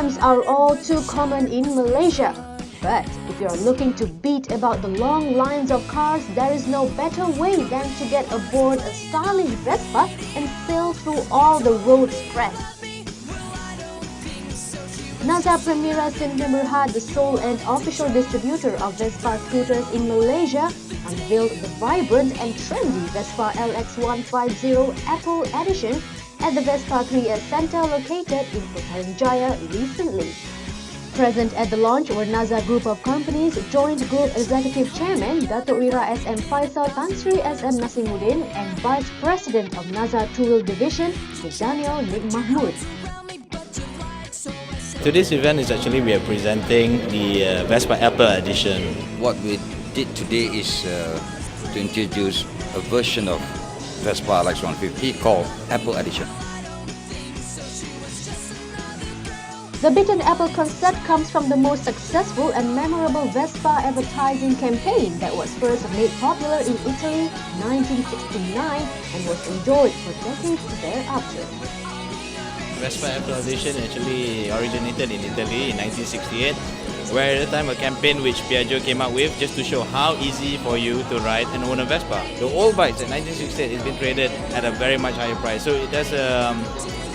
jams are all too common in Malaysia. But if you're looking to beat about the long lines of cars, there is no better way than to get aboard a stylish Vespa and sail through all the road stress. Naza Primera Sdn Bhd, the sole and official distributor of Vespa scooters in Malaysia, unveiled the vibrant and trendy Vespa LX150 Apple Edition at the Vespa Create Center located in Putaran Jaya recently. Present at the launch were Naza Group of Companies Joint Group Executive Chairman Datuk Wira SM Faisal Tan Sri SM Nasimuddin and Vice President of Naza Two-Wheel Division, Daniel Nik Mahmud. Today's event is actually we are presenting the Vespa Apple Edition. What we did today is to introduce a version of Vespa LX150 called Apple Edition. The Beaten Apple concept comes from the most successful and memorable Vespa advertising campaign that was first made popular in Italy in 1969 and was enjoyed for decades thereafter. Vespa Apple Edition actually originated in Italy in 1968, where at the time a campaign which Piaggio came up with just to show how easy for you to ride and own a Vespa. The old bikes in 1968 has been traded at a very much higher price, so it has a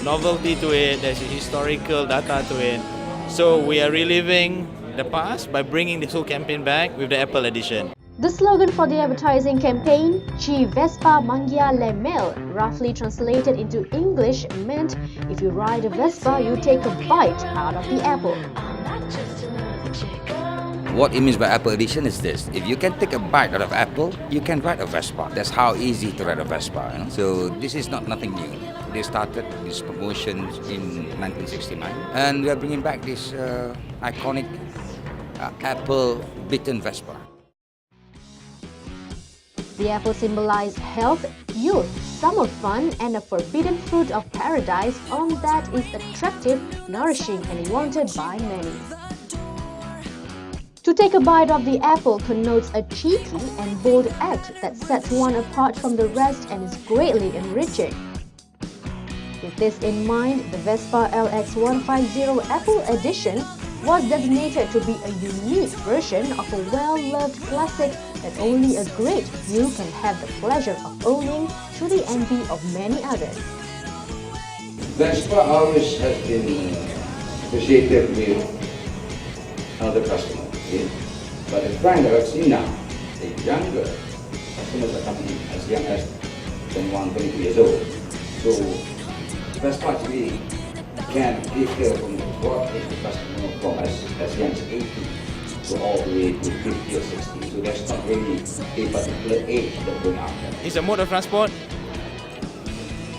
novelty to it, there's a historical data to it. So we are reliving the past by bringing this whole campaign back with the Apple Edition. The slogan for the advertising campaign, Ci Vespa Mangia Le Mel, roughly translated into English meant, if you ride a Vespa, you take a bite out of the apple. What it means by Apple Edition is this: if you can take a bite out of apple, you can ride a Vespa. That's how easy to ride a Vespa. So this is nothing new. They started this promotion in 1969, and we are bringing back this iconic Apple Beaten Vespa. The apple symbolized health, youth, summer fun, and a forbidden fruit of paradise, all that is attractive, nourishing, and wanted by many. To take a bite of the apple connotes a cheeky and bold act that sets one apart from the rest and is greatly enriching. With this in mind, the Vespa LX150 Apple Edition was designated to be a unique version of a well-loved classic that only a great few can have the pleasure of owning, to the envy of many others. Vespa always has been associated with another customer. Okay? But the trend that I've seen now, the younger customers are coming in as young as 21, 22 years old. So Vespa actually can cater from what is the customer from as young as 18 to all the way to 50 or 60. So there's not really a particular age that going after. It's a mode of transport.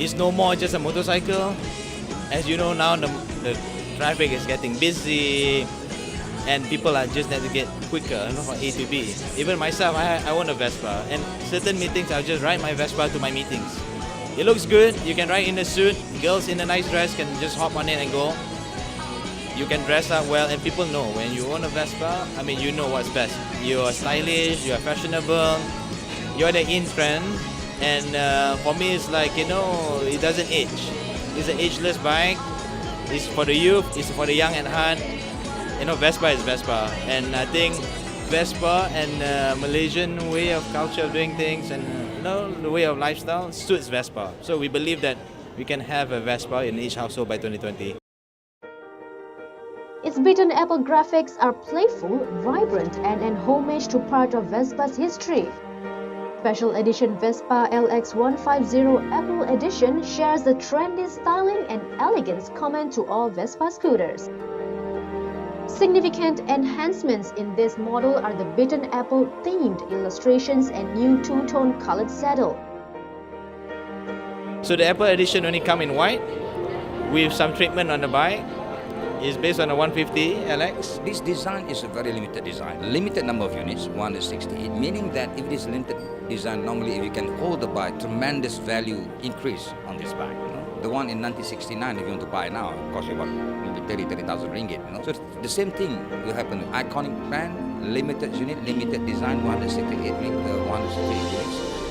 It's no more just a motorcycle. As you know now, the traffic is getting busy, and people are just need to get quicker from A to B. Even myself, I own a Vespa, and certain meetings I'll just ride my Vespa to my meetings. It looks good, you can ride in a suit, girls in a nice dress can just hop on it and go. You can dress up well, and people know when you own a Vespa, I mean, you know what's best. You're stylish, you're fashionable, you're the in trend, and for me it's like, you know, it doesn't age. It's an ageless bike, it's for the youth, it's for the young at heart. You know, Vespa is Vespa, and I think Vespa and Malaysian way of culture of doing things and the way of lifestyle suits Vespa. So we believe that we can have a Vespa in each household by 2020. Its Beaten Apple graphics are playful, vibrant, and an homage to part of Vespa's history. Special edition Vespa LX150 Apple Edition shares the trendy styling and elegance common to all Vespa scooters. Significant enhancements in this model are the Beaten Apple themed illustrations and new two-tone colored saddle. So the Apple Edition only comes in white with some treatment on the bike. It's based on a 150 LX. This design is a very limited design. Limited number of units, 1 is 68, meaning that if it is limited design, normally if you can hold the bike, tremendous value increase on this bike. You know? The one in 1969, if you want to buy now, it costs you about maybe 30,000 ringgit. You know? So the same thing will happen with iconic brand, limited unit, limited design, 168 units,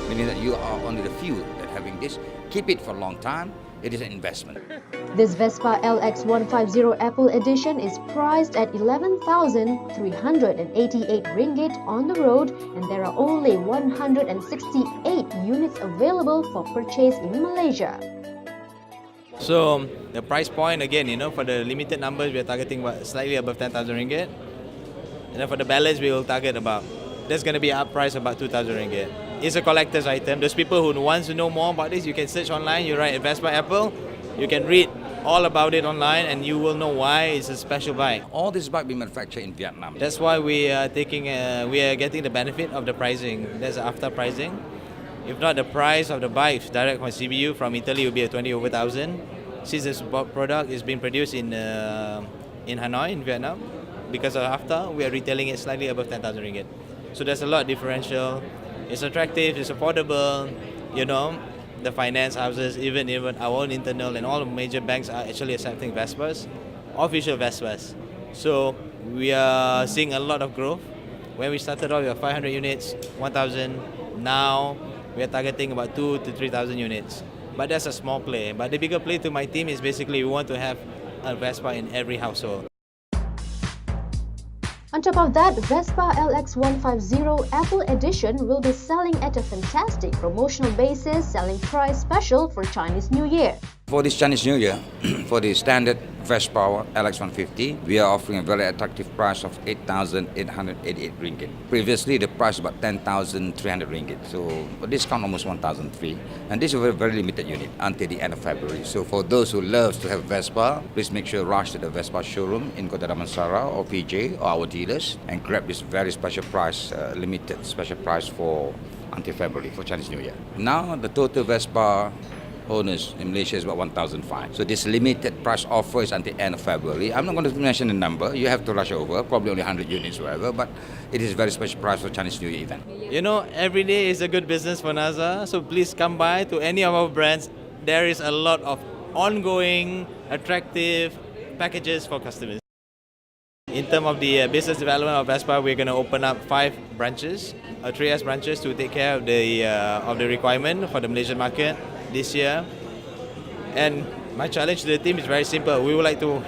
meaning that you are only the few that having this. Keep it for a long time, It is an investment. This Vespa LX150 Apple Edition is priced at 11,388 ringgit on the road, and there are only 168 units available for purchase in Malaysia. So the price point again, for the limited numbers, we are targeting slightly above 10,000 ringgit. And then for the balance, we will target there's going to be up price about 2,000 ringgit. It's a collector's item. Those people who want to know more about this, you can search online. You write Vespa Apple, you can read all about it online, and you will know why it's a special bike. All this bike we manufacture in Vietnam. That's why we are getting the benefit of the pricing. That's after pricing. If not, the price of the bike direct from CBU from Italy will be at 20 over 1,000. Since this product is being produced in Hanoi, in Vietnam, because of after, we are retailing it slightly above 10,000 ringgit. So there's a lot of differential. It's attractive, it's affordable, the finance houses, even our own internal and all the major banks are actually accepting Vespas, official Vespas. So we are seeing a lot of growth. When we started off, we were 500 units, 1,000. Now we are targeting about 2,000 to 3,000 units. But that's a small play. But the bigger play to my team is basically we want to have a Vespa in every household. On top of that, Vespa LX150 Apple Edition will be selling at a fantastic promotional basis, selling price special for Chinese New Year. For this Chinese New Year, for the standard Vespa LX150, we are offering a very attractive price of 8,888 ringgit. Previously, the price was about 10,300 ringgit. So, a discount almost 1,003. And this is a very limited unit until the end of February. So, for those who love to have Vespa, please make sure rush to the Vespa showroom in Kota Damansara or PJ or our dealers and grab this very special price, limited special price for until February for Chinese New Year. Now, the total Vespa owners in Malaysia is about 1,005. So this limited price offer is until end of February. I'm not going to mention the number. You have to rush over, probably only 100 units or whatever, but it is a very special price for Chinese New Year event. Every day is a good business for Naza, so please come by to any of our brands. There is a lot of ongoing, attractive packages for customers. In terms of the business development of Vespa, we're going to open up 5 branches, 3S branches to take care of the requirement for the Malaysian market this year. And my challenge to the team is very simple. We want to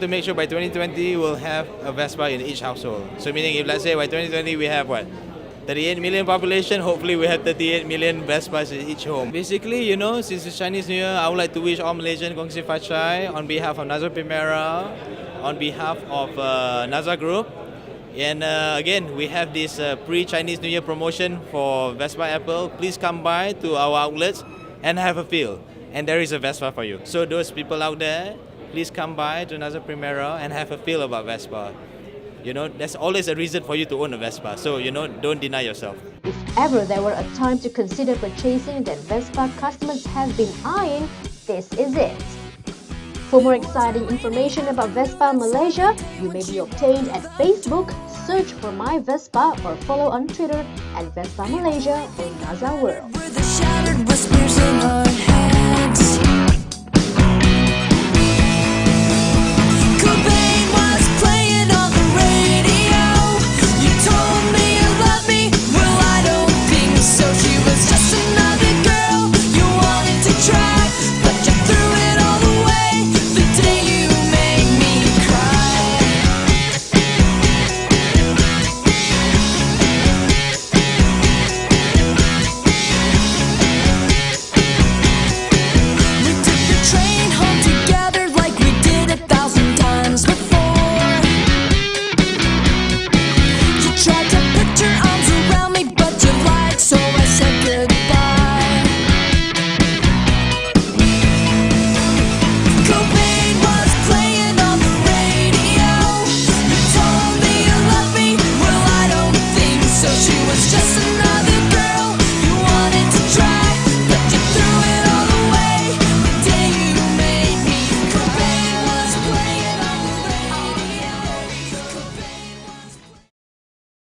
make sure by 2020 we'll have a Vespa in each household. So meaning if let's say by 2020 we have 38 million population, hopefully we have 38 million Vespas in each home. Basically, since it's Chinese New Year, I would like to wish all Malaysian Kong Si Fat Chai on behalf of Naza Primera, on behalf of Naza Group. And again, we have this pre-Chinese New Year promotion for Vespa Apple. Please come by to our outlets and have a feel. And there is a Vespa for you. So those people out there, please come by to Naza Primera and have a feel about Vespa. There's always a reason for you to own a Vespa. So, don't deny yourself. If ever there were a time to consider purchasing that Vespa customers have been eyeing, this is it. For more exciting information about Vespa Malaysia, you may be obtained at Facebook, search for My Vespa, or follow on Twitter at Vespa Malaysia or Naza World.